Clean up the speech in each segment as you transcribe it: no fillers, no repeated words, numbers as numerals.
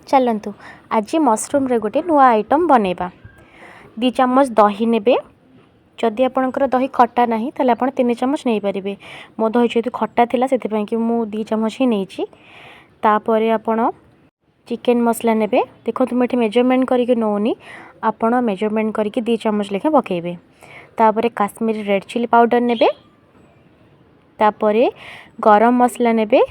चलतु आज मशरूम रे गोटे नुआ आइटम बनैबा। 2 चम्मच दही नेबे। जदि आपणकर दही खट्टा नहीं ताले आपण 3 चम्मच नहीं पारिबे। मो दही जेतु खट्टा थिला सेति पई कि मु 2 चम्मच ही नेछि। तापरे आपण चिकन मसला नेबे। देखो तुम एठी मेजरमेंट करके नोनी आपण मेजरमेंट करके 2 चम्मच लेखे पकेबे। तापरे काश्मीरी रेड चिली पाउडर नेबे। तापरे गरम मसला नेबे।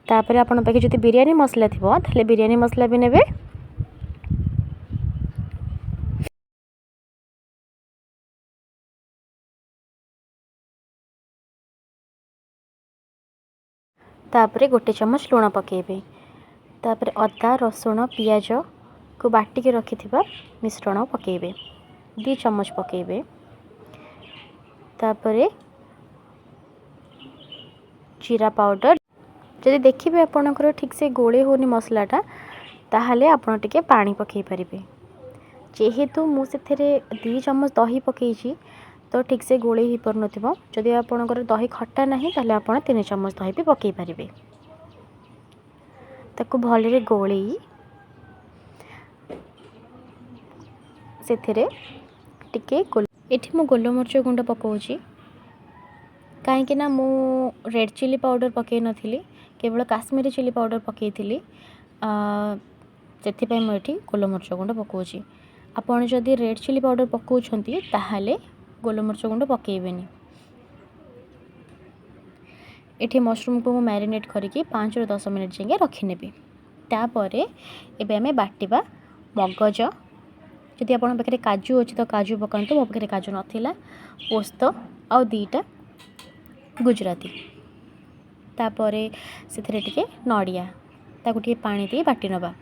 तापर आपण पाखे जदि बिरयानी मसला थिबो ताले बिरयानी मसला भी नेबे। तापर गोटे चम्मच लुण पकेबे। तापर अदा रसुण पियाज को बाटी के रखि थिबा मिश्रण पकेबे। 2 चम्मच पकेबे। तापर जीरा पाउडर जदि देखिए आपणकर ठीक से गोले होनी मसलाटा ताहले आपण टिके पानी पकई पारिबे। जेहेतु मु सेथरे 2 चम्मच दही पकईची तो ठीक से गोले ही पर नथिबो। जदि आपणकर दही खट्टा नहीं ताहले आपण 3 चम्मच दही भी पकई पारिबे। ताको भलरे गोलेई सेथरे टिके एठी मु गोलमरिच गुंड पकाउची कहीं ना मु रेड चिली पाउडर पकई नथिली केवल काश्मीरी चिली पाउडर पकई थिली। से मुझे गोलमरिच गुंड पकाउची। आपण जदि रेड चिली पाउडर पकाउछंती ताहाले गोलमरिच गुंड पकेइबेनी। एठी मशरूम को मैरिनेट करके 5 ରୁ 10 मिनट जाके रखी नेबे। तापरे एबे हमें बाटिबा मगज। जदि आपण पाखे काजू अच्छी तो काजू पकातु। मो पाखे काजू नथिला। पोस्त आ 2टा गुजराती। तापरे सेथरे टिके नड़िया ताकू टिके पानी दे बाटी नबा।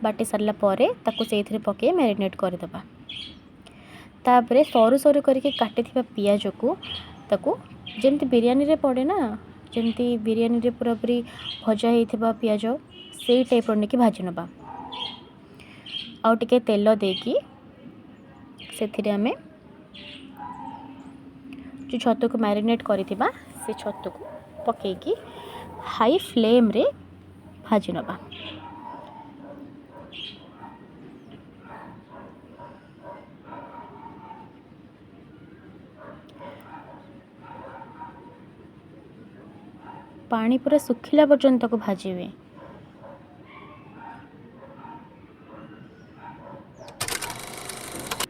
बाटी सारला परे ताकू सेथरे पके मैरिनेट कर दबा। तापरे सरू सरू करके काटिथिबा पियाज को ताकू जेमती बिरयानी रे पड़े ना जेमती बिरयानी रे पूरा पूरी भजा हेथिबा पियाज सेई टाइप रो नेकी भाजी नबा। आ टिके तेल देकी सेथिरे हमें जो छतु को मैरिनेट करिथिबा से छतु को पकेकी हाई फ्लेम रे भाजी नबा। पानी पूरा सुखिला पर्यंत को भाजिबे।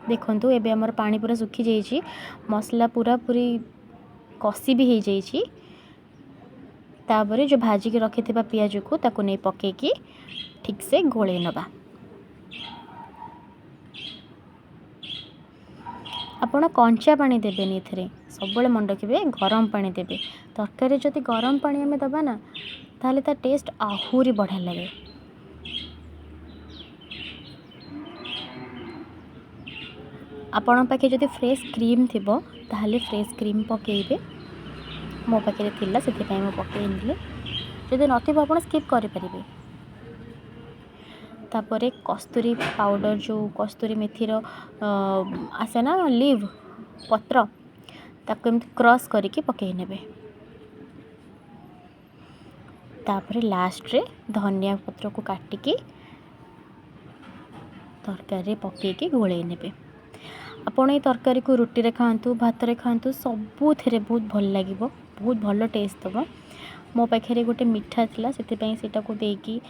देखंतु एबे हमर पानी पूरा सुखी जाइछि। मसला पूरा पूरी कसी भी हो जाइछि। तापरे जो भाजी के रखिथिबा पियाज को ताको नै पकेकी ठीक से गोळे नबा। आपण कंचा पानी देबेनी एथरे सब मन रखिबे गरम पानी देबे। तरकारी जदि गरम पानी हमें दबा ना ताहले ता टेस्ट आहुरी बढ़िया लगे। आपण पाखे जदि फ्रेश क्रीम थिबो ताहले फ्रेश क्रीम पकेइबे। मो पाखे थिला सेति पई मो पकेइनली। जदि नथिबो आपण स्किप करि परिबे। तापरे कस्तूरी पाउडर जो कस्तूरी मेथी रो आसे ना लीव पत्र ताको एमती क्रश करके पकई नेबे। तापरे लास्ट रे धनिया पत्र को काटिकी तरकारी पकईकी गोळेई नेबे। आपण ए तरकारी को रोटी रे खांतु भात रे खांतु सबुथिरे बहुत भल लागिबो। बहुत भल टेस्ट दबो। मो पाखे गोटे मिठा थिला सेति पई सेटा को देकी